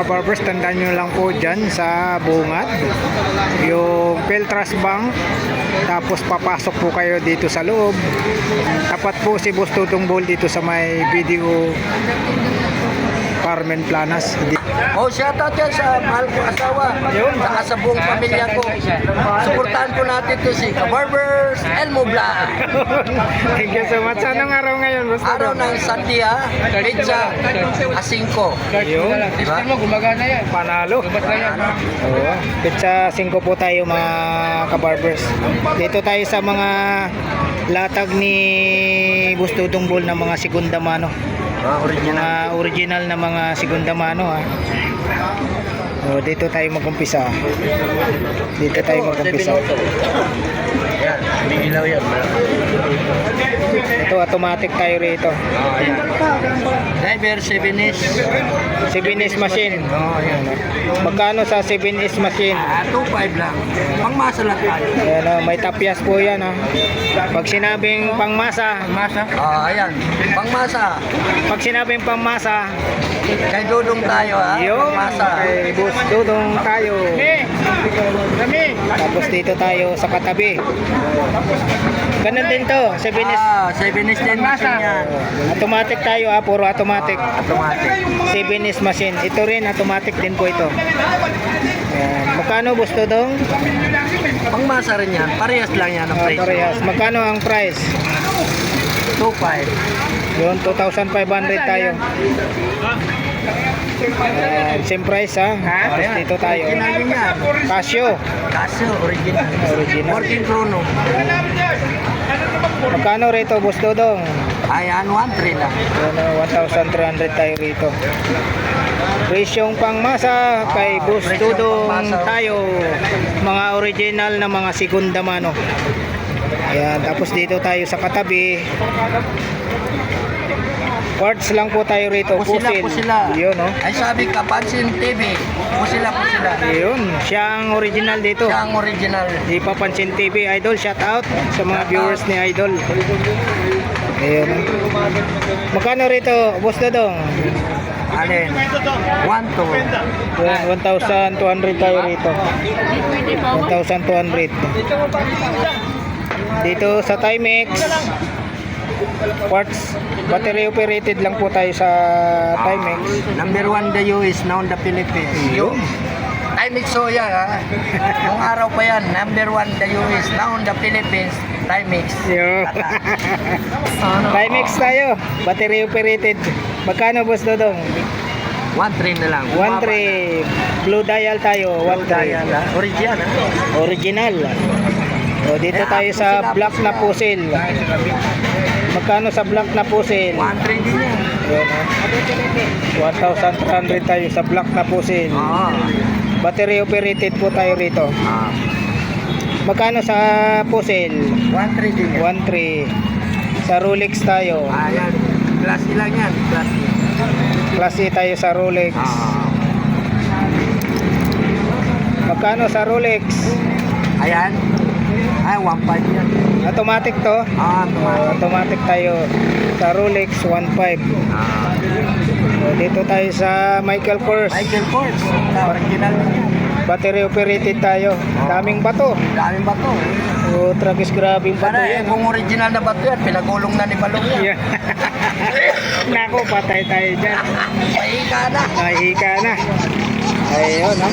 kabarbers, tandaan nyo lang po dyan sa bungad yung Peltras Bank, tapos papasok po kayo dito sa loob. Tapat po si Boss Dudong Ball dito sa may video Carmen Planas. Oh, shoutout yan sa mahal ko asawa. Yun, saka sa buong pamilya ko. Suportahan po natin to si Kabarbers Elmo Vlog. Thank you so much. Anong araw ngayon, Boss Araw Dudong? ng Sandia, Pizza, Asingko. Yun, Diba? Gumagana yan. panalo. Oo. Pizza 5 po tayo mga kabarbers. Dito tayo sa mga latag ni Boss Dudong Ball ng mga segunda mano. Mga original na mga segunda mano ha. O, dito tayo mag-umpisa. Dito tayo mag-umpisa. Yan, may ilaw yan. Ito automatic tayo rito. Driver 7S. 7S machine. Ayan, o. Magkano sa 7S machine? 2.5 lang. Pangmasa lang tayo. Ayan, o, may tapyas po yan ha. Pag sinabing pangmasa, Ayan. Pangmasa. pag sinabing pangmasa, Kay Dudong tayo ha. yung Pangmasa. kay Boss Dudong tayo. Tapos dito tayo sa katabi. Ganun din to, 7S. 7S din machine yan. Automatic tayo ha, puro automatic. Automatic. 7S machine. Ito rin, automatic din po ito. Ayan. Magkano, Boss Dudong? Pangmasa rin yan. Parehas lang yan ang price. Parehas. Magkano ang price? 2.5. Yun, 2,500 tayo. Ayan, same price ha. Tapos dito tayo. Original din yan. Casio. Casio, original. Original. Working chrono. Magkano rito, Boss Dudong? Ayan, 1.3 lang. Yun, 1,300 tayo rito. Presyong pangmasa kay Boss presyong Dudong pangmasa. tayo. Mga original na mga segunda mano. Ayan, tapos dito tayo sa katabi. Quartz lang po tayo rito. Pusil. Pusila. Yun, no? Ay sabi ka, Pansin TV. Pusila. Yun, siya ang original dito. Siya ang original. Di Papansin TV Idol, shout out sa mga viewers ni Idol. Ayun. Magkano rito, Boss Dudong? Alin? 1.2. Yun, 1,200 tayo rito. 1,200. Dito sa Timex, quartz, battery operated lang po tayo sa Timex. Number 1 the US, now in the Philippines. Yun. Timex Soya ha. Nung araw pa yan, number 1 the US, now in the Philippines. Timex. Yun. Timex tayo, battery operated. Magkano, Boss Dudong? 1.3 na lang. 1.3. Blue dial tayo, 1.3. Original ha. Original. O, dito tayo sa black na pusil. Magkano sa black na pusil? 1.3 din yan. Yun, 1,300 tayo sa black na pusil. Battery operated po tayo rito. Magkano sa pusil? 1.3 din yan. 1.3. Sa Rolex tayo. Ayan. Classy lang yan. Classy. Klase tayo sa Rolex. Magkano sa Rolex? Ayan. Ay, 1.5 yan. Automatic to. Automatic. Automatic tayo sa Rolex 1.5. So, dito tayo sa Michael Kors. Michael Kors. Original din yan. Battery operated tayo. Daming bato. Daming bato. O, tragis grabing bato Para yan. kung original na bato yan, pinagulong na ni Balong yan. Yan. Nako, patay tayo dyan. Mahika na. Mahika na. Ayun, ha.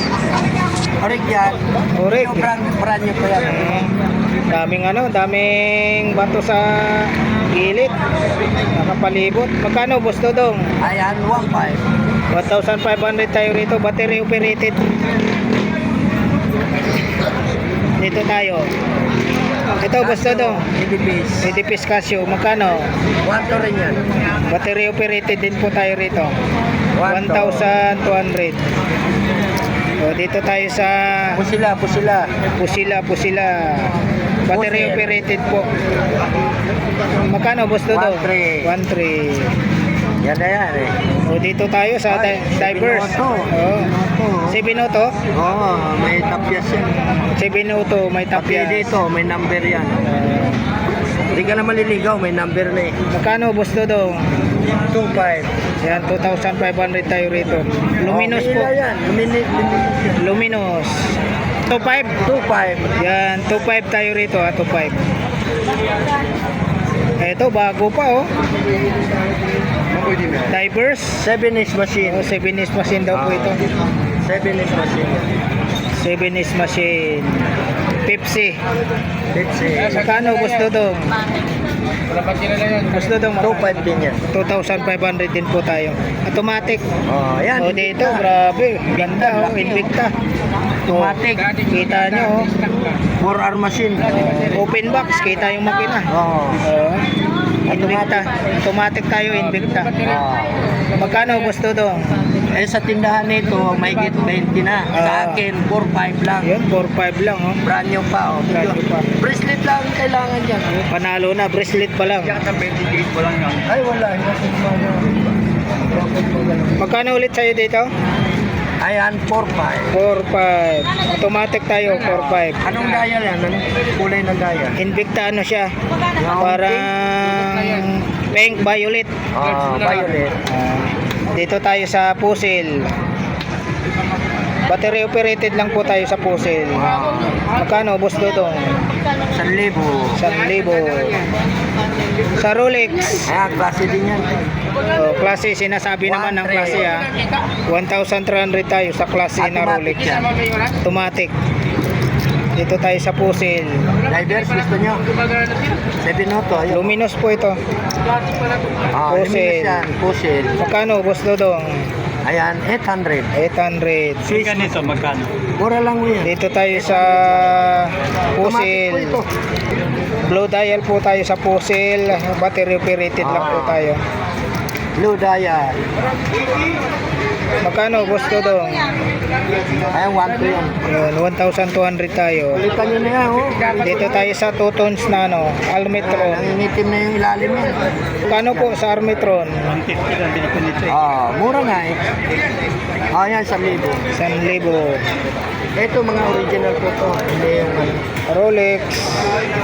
Orig yan. Orig. Yung brand nyo pa yan. Daming bato sa gilid. Nakapalibot. Magkano, Boss Dudong? Ayan, 1.5. 1,500 tayo rito. Battery operated. Dito tayo. Ito, Boss Dudong. Edipis. Edipis Casio. Magkano? 1.2 rin yan. Battery operated din po tayo rito. 1,200. 1,200. O, dito tayo sa Pusila. Battery Pusil. operated po. Magkano, Boss Dudong? 1.3. 1.3. Yan na yan eh. O, dito tayo sa divers. 7 auto. May tapyas yan. 7 auto, may Pati tapya. dito, may number yan. Hindi ka na maliligaw, may number na eh. Magkano, Boss Dudong? 2.5. Yan, 2,500 tayo rito. Luminous po. Yan. Luminous. 2,500. 2.5. Yan, 2,500 tayo rito ha, 2,500. Ito, bago pa oh. Divers. 7-inch machine. Oh, 7-inch machine daw po ito. 7-inch machine. 7-inch machine. Pepsi. Pepsi. Magkano gusto dong? Gusto dong 2.5 din yan. 2,500 din po tayo. Automatic. Oh, yan. O dito, grabe. Ganda oh, Invicta. Automatic. Kita nyo oh. 4R machine. Open box, kita yung makina. Oh. Oh. Invicta. Automatic tayo, Invicta. Magkano gusto dong? Eh sa tindahan nito, may get 20 na. Sa akin, 4.5 lang. Yun, 4,500 lang oh. Brand new pa. Oh. Brand new pa. Bracelet lang ang kailangan dyan. Panalo na, bracelet pa lang. Ay, wala. Magkano ulit sa'yo dito? Ayan, 4.5. 4,500. Automatic tayo, 4,500. Anong gaya yan? Anong kulay ng gaya? Invicta ano siya? Parang pink violet. Violet. Dito tayo sa Puzzle. Battery operated lang po tayo sa Puzzle. Magkano boss dodong? 1,000. 1,000. Sa Rolex. Ayan, klase din yan. Oh, klase sinasabi naman ng klase ha. 1,300 tayo sa klase na Rolex. Automatic yan. Automatic. Dito tayo sa Puzzle. Divers, gusto nyo? 7 auto. Ayun. Luminous po ito. Luminous yan. Puzzle. Magkano boss dodong? Ayan, 800. 800. Swiss. Ganito, magkano? Mura lang yan. Dito tayo sa Automatic po Puzzle. ito. Blue dial po tayo sa Puzzle. Battery operated lang po tayo. Blue dial. Magkano gusto dong? Ayan, 1 yan. Yun, 1,200 tayo. Ulitan nyo na yan, oh. Dito tayo sa 2 tons na ano, Almetron. Nangingitim na yung ilalim yan. Magkano po sa Almetron? 150 lang binili ko nito eh. Mura nga eh. Ayan, 1,000. 1,000. Ito mga original po to. Hindi yung ano. Rolex.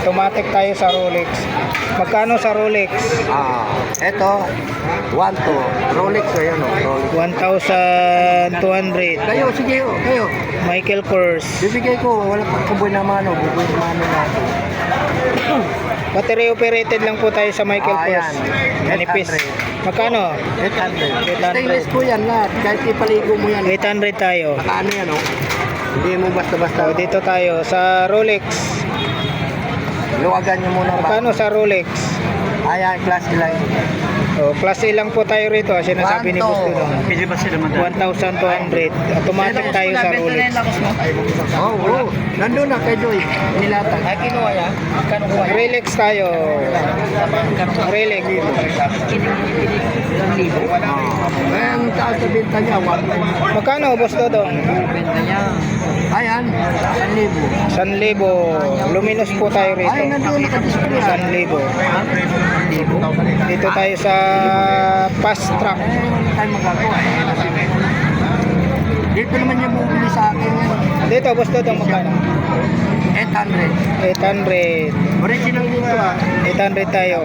Automatic tayo sa Rolex. Magkano sa Rolex? Ito, 1,2. Rolex o yan o. Rolex. 1,200. Kayo, sige o. Kayo. Michael Kors. Bibigay ko. Wala pang kuboy na mano. Buboy na mano natin. Battery operated lang po tayo sa Michael Kors. Ayan. Manipis. Magkano? 800. Stainless po yan lahat. Kahit ipaligo mo yan. 800 tayo. Nakaano yan o. Hindi mo basta-basta. So, dito tayo sa Rolex. Luwagan nyo muna pa. Magkano sa Rolex? Ayan, klase lang. Oh, class A lang po tayo rito. Sinasabi ni Gusto nung Pwede ba sila magkano? 1,200. Automatic tayo sa Rolex. Oo. Nandun na kay Joy. Nilatag. Ay, kinuha yan. Rolex tayo. Rolex. Ang taas sa benta niya, 1,000. Magkano boss Dodong? Benta niya. Ayan, 1,000. 1,000. Luminous po tayo rito. Ay, nandun naka-display. 1,000. Dito tayo sa fast track. Tayo magagawa. Dito naman niya bumili sa akin yan. Dito boss Dodong magkano? 800. 800. Original dito ah. 800 tayo.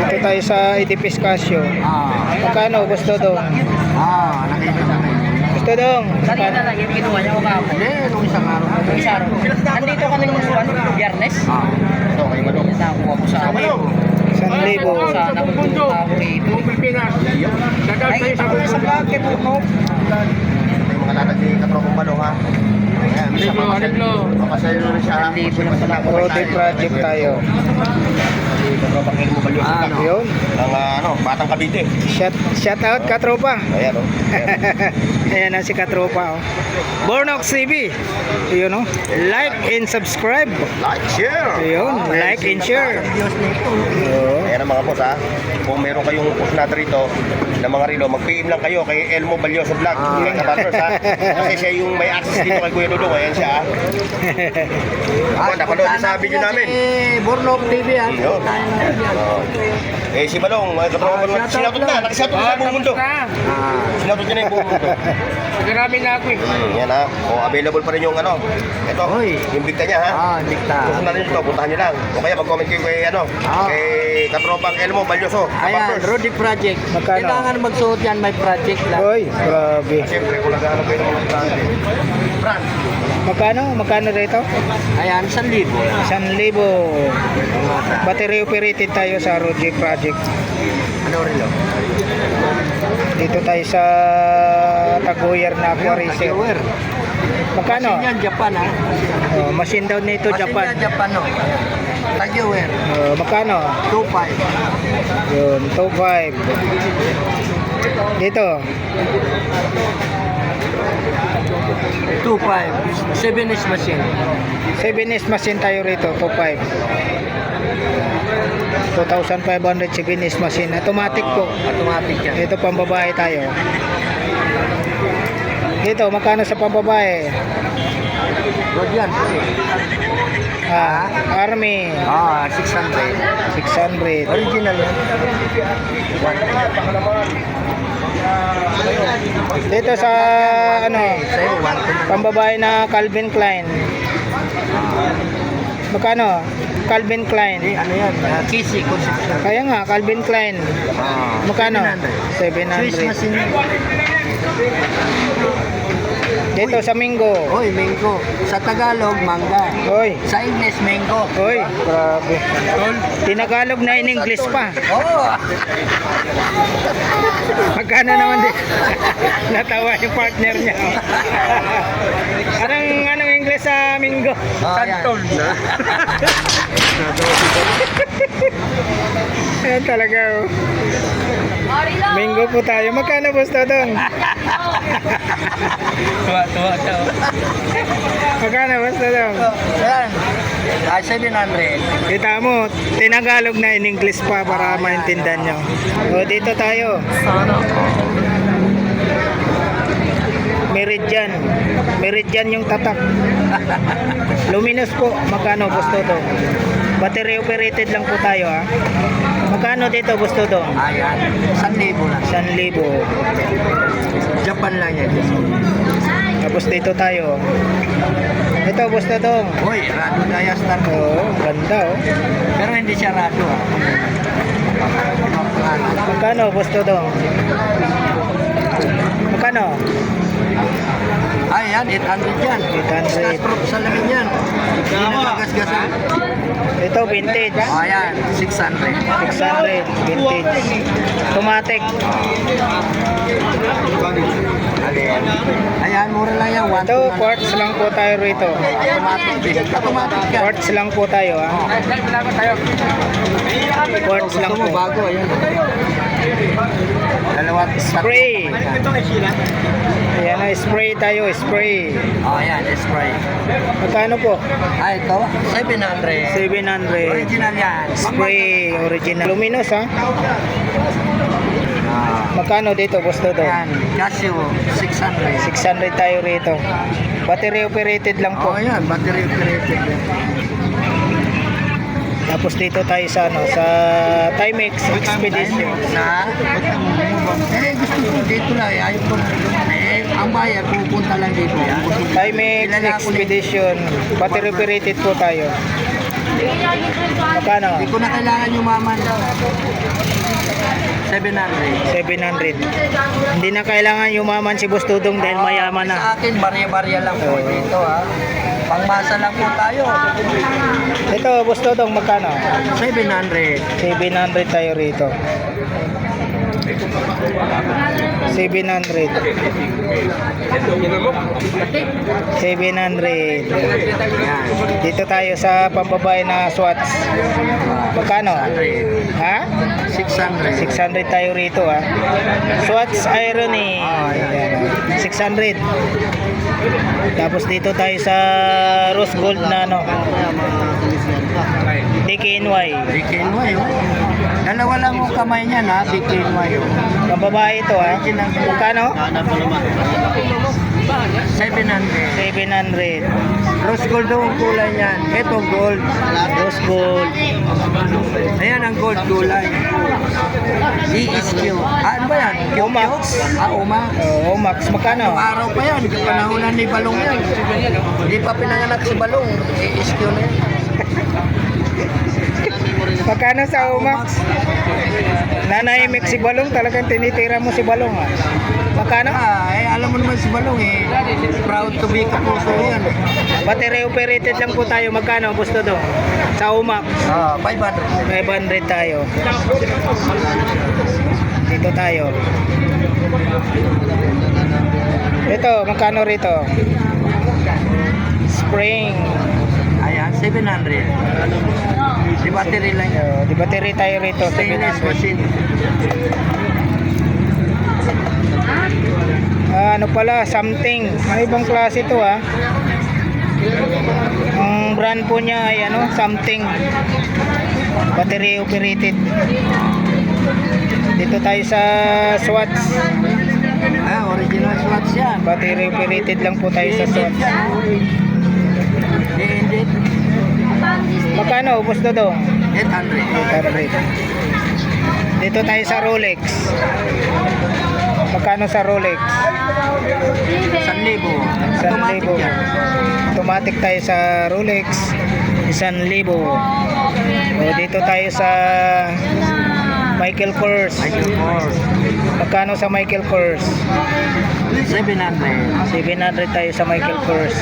Dito tayo sa Edipis Casio. Magkano boss Dodong? Nakita na. Gusto dong. Kanina lang yung kinuha niya ako ako. Hindi, nung isang araw. Nandito kami nung biyernes. So, kayo malong. Nakuha ko sa amin. 1,000. Sa napunta ako rito. Ay, ito ko na sa vlog kay Puno. May mga latag ni Katropong Balong ha. Ayan, isa papasaylo rin siya ha. Libo lang pala ako. Road project tayo. Katropang Elmo Balong. Yun. Ang Batang Cavite. Shout out katropa. Ayan o. Ayan na si katropa. Oh. Bornox TV. Yun oh. Like and subscribe. Like, share. Yun. Like and share. Oh. Ayan ang mga boss ha. Kung meron kayong post natin rito ng mga relo, mag-PM lang kayo kay Elmo Balyoso Vlog. Kay Kabarbers ha. Kasi siya yung may access dito kay Kuya Dudong. Ayan siya. Ako, napanood niyo sa video namin. Burnok TV ha. Yun. Eh, si Balong, mga katropa naman. Sinatot na, nakisatot na sa buong mundo. Sinatot niya na yung buong mundo. Marami na ako eh. Yan ha. O, available pa rin yung ano. Ito, Hoy. yung bigta niya ha. Dikta. Gusto na rin ito, puntahan niyo lang. O kaya mag-comment kayo kay ano, kay katropang Elmo Balyoso. Ayan, Rudy Project. Magkano? Kailangan magsuot yan, may project lang. Oy, grabe. Siyempre, kung nag-ano kayo ng mga brand. Magkano rito? Ayan, 1,000. 1,000. Battery operated tayo sa Rudy Project. Ano rin lo? Dito tayo sa Taguyar na Aquarium. Power. Magkano? Yan, Japan ha. Oh, machine down nito Japan. Japan. Japan no. Tagyower. Magkano? 2.5. Yun, 2.5. Dito. 2.5. 7 is machine. 7S machine tayo rito, 2.5. 2,500 7S machine. Automatic po. Automatic yan. Ito pambabae tayo. Dito, magkano sa pambabae? Good yan. Army. 600. 600. Original yan. Dito sa ano, Sa'yo, 1. pambabae na Calvin Klein. Magkano? Calvin Klein. Ano yan? Kisi conception. Kaya nga, Calvin Klein. Magkano? 700. Swiss 700. machine yan. Dito sa Mingo. Oy, mango. Sa Tagalog, mangga. Oy. Sa English, mango. Oy, grabe. Tinagalog na in English pa. Oh! Magkano naman din? Natawa yung partner niya. Anong English sa Mingo? Santol. Ayan talaga oh. Mingo po tayo. Magkano boss to doon? Tuwa siya. Magkano boss to doon? Yan. 700. Kita mo, tinagalog na in English pa para maintindihan nyo. O dito tayo. Meridian. Meridian yung tatak. Luminous po. Magkano gusto to? Battery operated lang po tayo ha. Magkano dito gusto to? Ayan. 1,000 lang. 1,000. Japan lang yan. Tapos dito tayo. Ito gusto to. Uy, Rado Diastar. Oh, ganda oh. Pero hindi siya Rado ha. Magkano gusto to? Magkano? Ayan, 800 yan. 800. Proof sa lamin yan. Hindi nagagasgasan. Ito vintage. Ayan, 600. 600 vintage. Automatic. Ayan, mura lang yan. Ito quartz lang po tayo rito. Automatic din. Automatic yan. Quartz lang po tayo ha. Quartz lang Gusto mo po. bago, ayan. Dalawa. Spray. Ayan na, spray tayo, spray. Oh, ayan, spray. Magkano po? Ah, ito, 700. 700. Original yan. Spray, original. Luminous ha. Magkano dito, boss Dodo? Ayan, Casio, 600. 600 tayo rito. Battery operated lang Oh, po. ayan, battery operated. Tapos dito tayo sa ano, sa Timex Expedition. Na? Gusto ko dito lang. Ayaw ko na. Ang bayan, pupunta lang dito yan. Timex Kilala ko na- Expedition. Battery operated po tayo. Magkano? Hindi ko na kailangan yung maman. 700. 700. Hindi na kailangan yumaman si Boss Dudong dahil mayaman na. Sa akin, barya-barya lang po dito ha. Pangmasa lang po tayo. Ito, Boss Dudong, magkano? 700. 700 tayo rito. 700. 700. Yan. Dito tayo sa pambabae na Swatch. Magkano? 600. Ha? 600. 600 tayo rito ha. Swatch Irony. Ayan. 600. Tapos dito tayo sa rose gold na ano. DKNY. DKNY oh. Dalawa lang ang kamay niya na, DKNY oh. Pambabae ito ha. Magkano? 700. 700. Rose gold daw ang kulay niyan. Ito gold. Rose gold. Ayan ang gold kulay. ESQ. Ano ba yan? Omax. Omax. Oh, Max, magkano? Araw pa yan. Panahonan ni Balong yan. Hindi pa pinanganak si Balong. ESQ na yan. Magkano sa Umax? Nanahimik si Balong, talagang tinitira mo si Balong ah. Magkano? Alam mo naman si Balong proud to be Kapuso yan. Battery operated lang po tayo. Magkano gusto do? Sa Umax, 500. 500 tayo. Dito tayo. Ito, magkano rito? Spring. Ayan, 700. Di battery lang yan. Di battery tayo rito. Stainless 700. machine. Ano pala, something. May ibang klase ito ah. Ang brand po niya ay ano, something. Battery operated. Dito tayo sa Swatch. Original Swatch yan. Battery operated lang po tayo sa Swatch. Hindi. Magkano? Ubos na do? 800. 800. Dito tayo sa Rolex. Magkano sa Rolex? 1,000. Automatic 1,000. yan. Automatic tayo sa Rolex. 1,000. O dito tayo sa Michael Kors. Michael Kors. Magkano sa Michael Kors? 700. 700 tayo sa Michael Kors.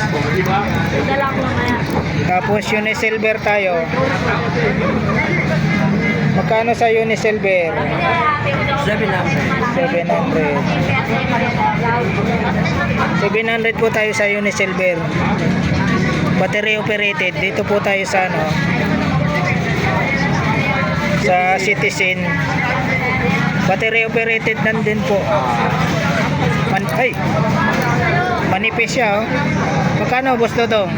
Tapos Unisilver tayo. Magkano sa Unisilver? 700. 700 po tayo sa Unisilver. Battery operated. Dito po tayo sa ano, sa Citizen. Battery operated nandun po. Manipis siya oh. Magkano gusto to?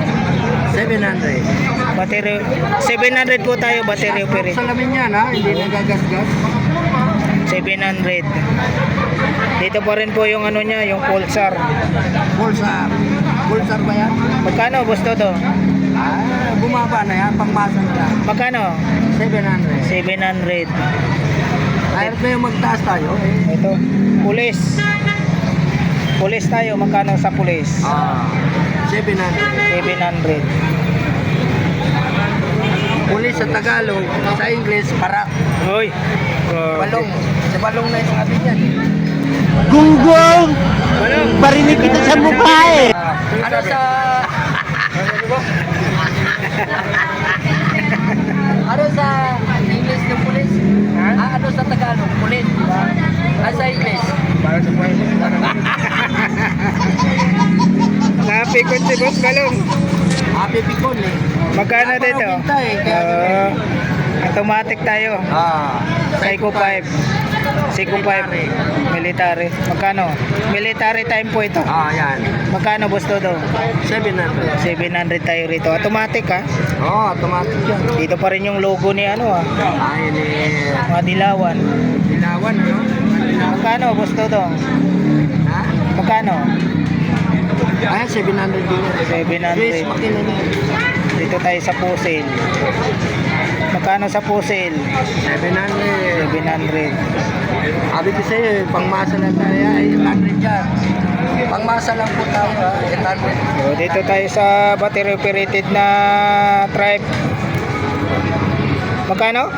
700. Battery 700 po tayo, battery operated. Salamin yan ha, hindi nagagasgas. 700. Dito pa rin po yung ano niya, yung Pulsar. Pulsar. Pulsar ba yan? Magkano gusto to? Bumaba na yan, pangmasa na lang. Magkano? 700. 700. Kahit na yung magtaas tayo. Ito, pulis. Pulis tayo, magkano sa pulis? 700. 700. Pulis sa Tagalog, sa English, parak. Hoy. Balong. Sa balong na yung sabi niyan. Gunggong! Barinig kita sa mukha eh! Ano sa... ano sa English ng pulis? Ano sa Tagalog? Pulis. Sa English? Napikot si Boss Balong. Happy Picon eh. Magkano dito? Automatic tayo. Psycho 5. Psycho 5. Military. Magkano? Military time po ito. Yan. Magkano gusto daw? 700. 700 tayo rito. Automatic ha. Automatic yan. Dito pa rin yung logo ni ano ha. Ayun eh. Mga dilawan. Dilawan, no? Magkano gusto daw? Ha? Magkano? 700 din. 700. Yes, makina na. Dito tayo sa pusil. Magkano sa pusil? 700. 700. Sabi ko sa'yo, pangmasa lang tayo. 800 dyan. Pangmasa lang po tayo. 800. So, dito tayo sa battery operated na Tribe. Magkano?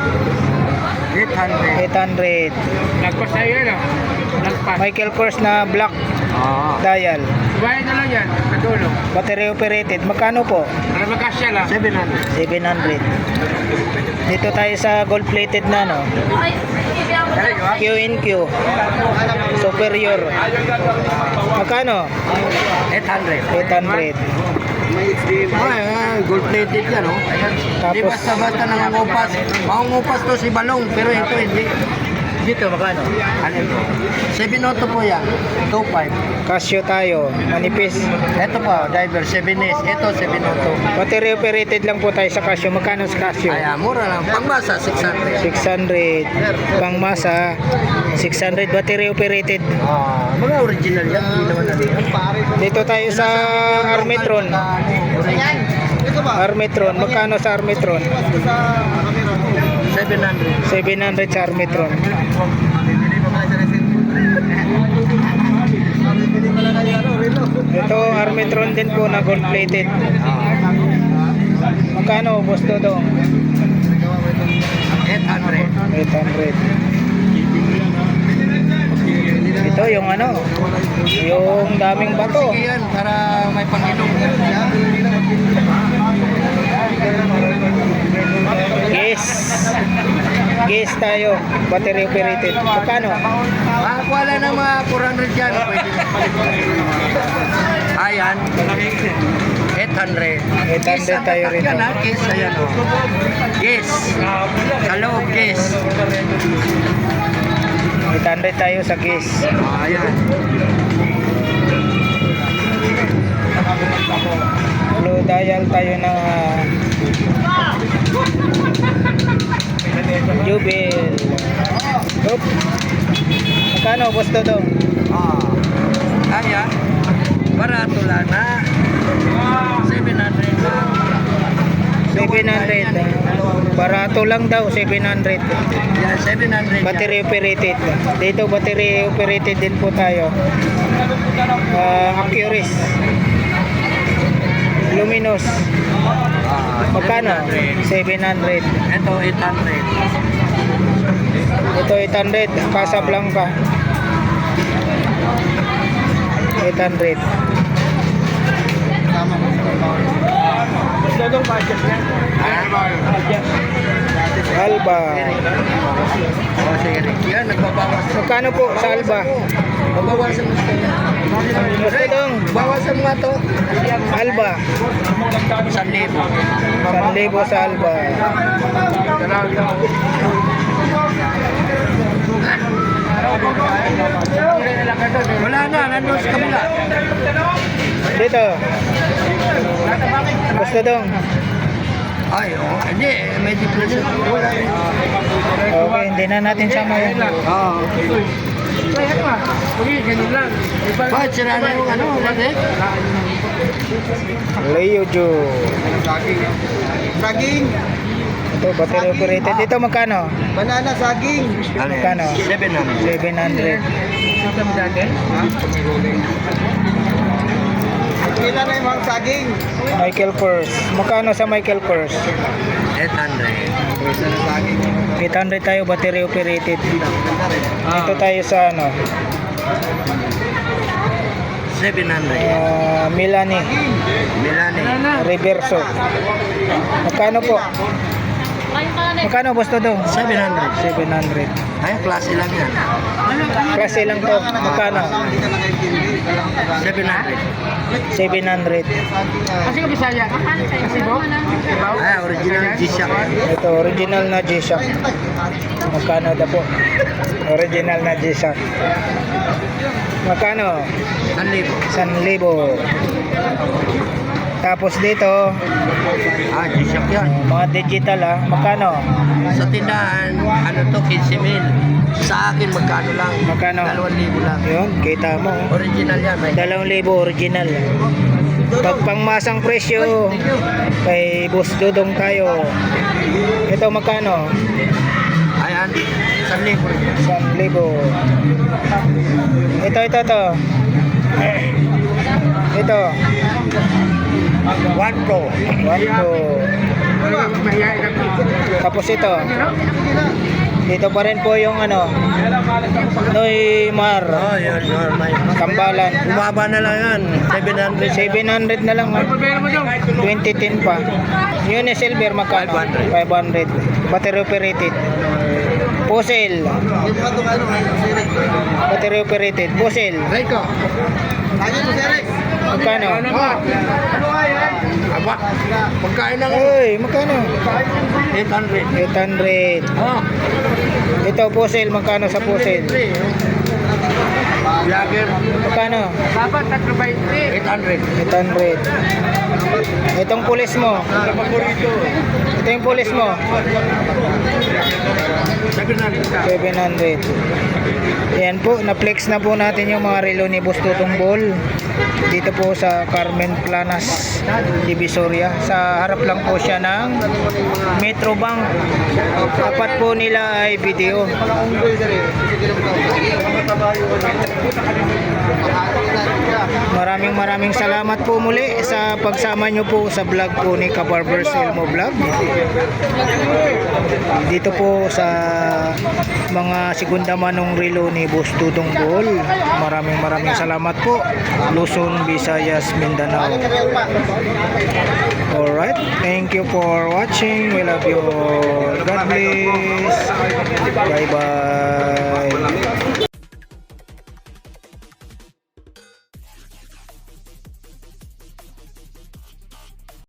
800. 800. Nagpas tayo yan ah. Nagpas. Michael Kors na black dial. Bayad na lang yan. Sa dulo. Battery operated. Magkano po? Para magkasya lang. 700. 700. Dito tayo sa gold plated na no. Q&Q. Superior. Magkano? 800. 800. Gold plated yan, oh. Hindi Tapos- basta-basta nangungupas. Mangungupas to si Balong, pero ito hindi. Dito, magkano? Ano ito? 7.8 po yan. 2.5. Casio tayo, manipis. Ito po, driver, 7S. Ito, 7.8. Battery operated lang po tayo sa Casio. Magkano sa Casio? Ay, mura lang. Pangmasa, 600. 600. Pangmasa, 600 battery operated. Mga original yan. Hindi naman ano yan. Dito tayo sa Armetron. Armetron, magkano sa Armetron? 700. 700 sa Armetron. Ito Armetron din po na gold plated. Magkano boss Dodong? 800. 800. Ito yung ano, yung daming bato. Sige yan, para may pangilong. Gas tayo, battery operated. Magkano? Wala na mga 400 yan. Pwede na. Ayan. 800. 800 tayo rito. Yan ha, case. Ayan o. Case. Sa loob, case. 800 tayo sa gas. Ayan. Blue dial tayo ng Jubil. Oop. Magkano boss Dodong? Ayan. Barato lang na. 700 lang. 700. Barato lang daw, 700. Yan, 700 yan. Battery operated. Dito battery operated din po tayo. Accurate. Luminous. Magkano? 700. Ito, 800. Ito 800. Casablanca. 800. Alba. O, sige. Yan, nagbabawas. Magkano po sa Alba? Babawasan mo siya. Gusto dong. Bawasan mo ito. Alba. 1,000. 1,000 sa Alba. Wala na, nandun sa kabila. Dito. Gusto dong. Ay, oh, hindi, may difference. Okay, hindi na natin sama yun. Oo. Bakit sira na yung ano, ulit? Leo Jo. Saging. Ito, battery operated. Dito magkano? Banana saging. Magkano? 700. 700. Kailan na yung mga saging? Michael Kors. Magkano sa Michael Kors? 800. 800 tayo, battery operated. Dito tayo sa ano, 700. Milani. Milani. Reverso. Magkano po? Magkano boss to do? 700. 700. Ay, klase lang yan. Klase lang to. Magkano? 700. 700. Ay, original G-Shock. Ito, original na G-Shock. Magkano daw po? Original na G-Shock. Magkano? 1,000. 1,000. Tapos dito, G-Shock yan. mga digital magkano? Sa tindahan, ano to, 15,000. Sa akin, magkano lang? Magkano? 2,000 lang. Yun, kita mo. Original yan. May 2,000 original. Pag pangmasang presyo, kay Boss Dodong tayo. Ito magkano? ayan, 1,000. 1,000. Ito. Ito. 1 Pro. 1 Pro. Tapos ito. Dito pa rin po yung ano, Neymar. Oh, yun, normal. Tambalan. Bumaba na lang yan. 700. 700 na lang. 2010 pa. Yun yung silver magkano? 500. Battery operated. Fossil. Battery operated. Fossil. Rico. Magkano? Ano nga yan? Aba, pagkain na nga. Uy, magkano? 800. 800. Oh, Ito puzzle, magkano sa puzzle? Vlogger, Magkano? Dapat 320. 800. 800. Itong pulis mo. Ito yung pulis mo. 700. Ayan po, na-flex na po natin yung mga relo ni Boss Tutong Ball. Dito po sa Carmen Planas, Divisoria. Sa harap lang po siya ng Metro Bank. Tapat po nila ay video. Maraming salamat po muli sa pagsama nyo po sa vlog po ni Kabarbers Elmo Vlog. Dito po sa mga segunda manong relo ni Boss Tutong Ball. Maraming salamat po. Luzon, Visayas, Mindanao. Alright, thank you for watching. We love you all. God bless. Bye bye.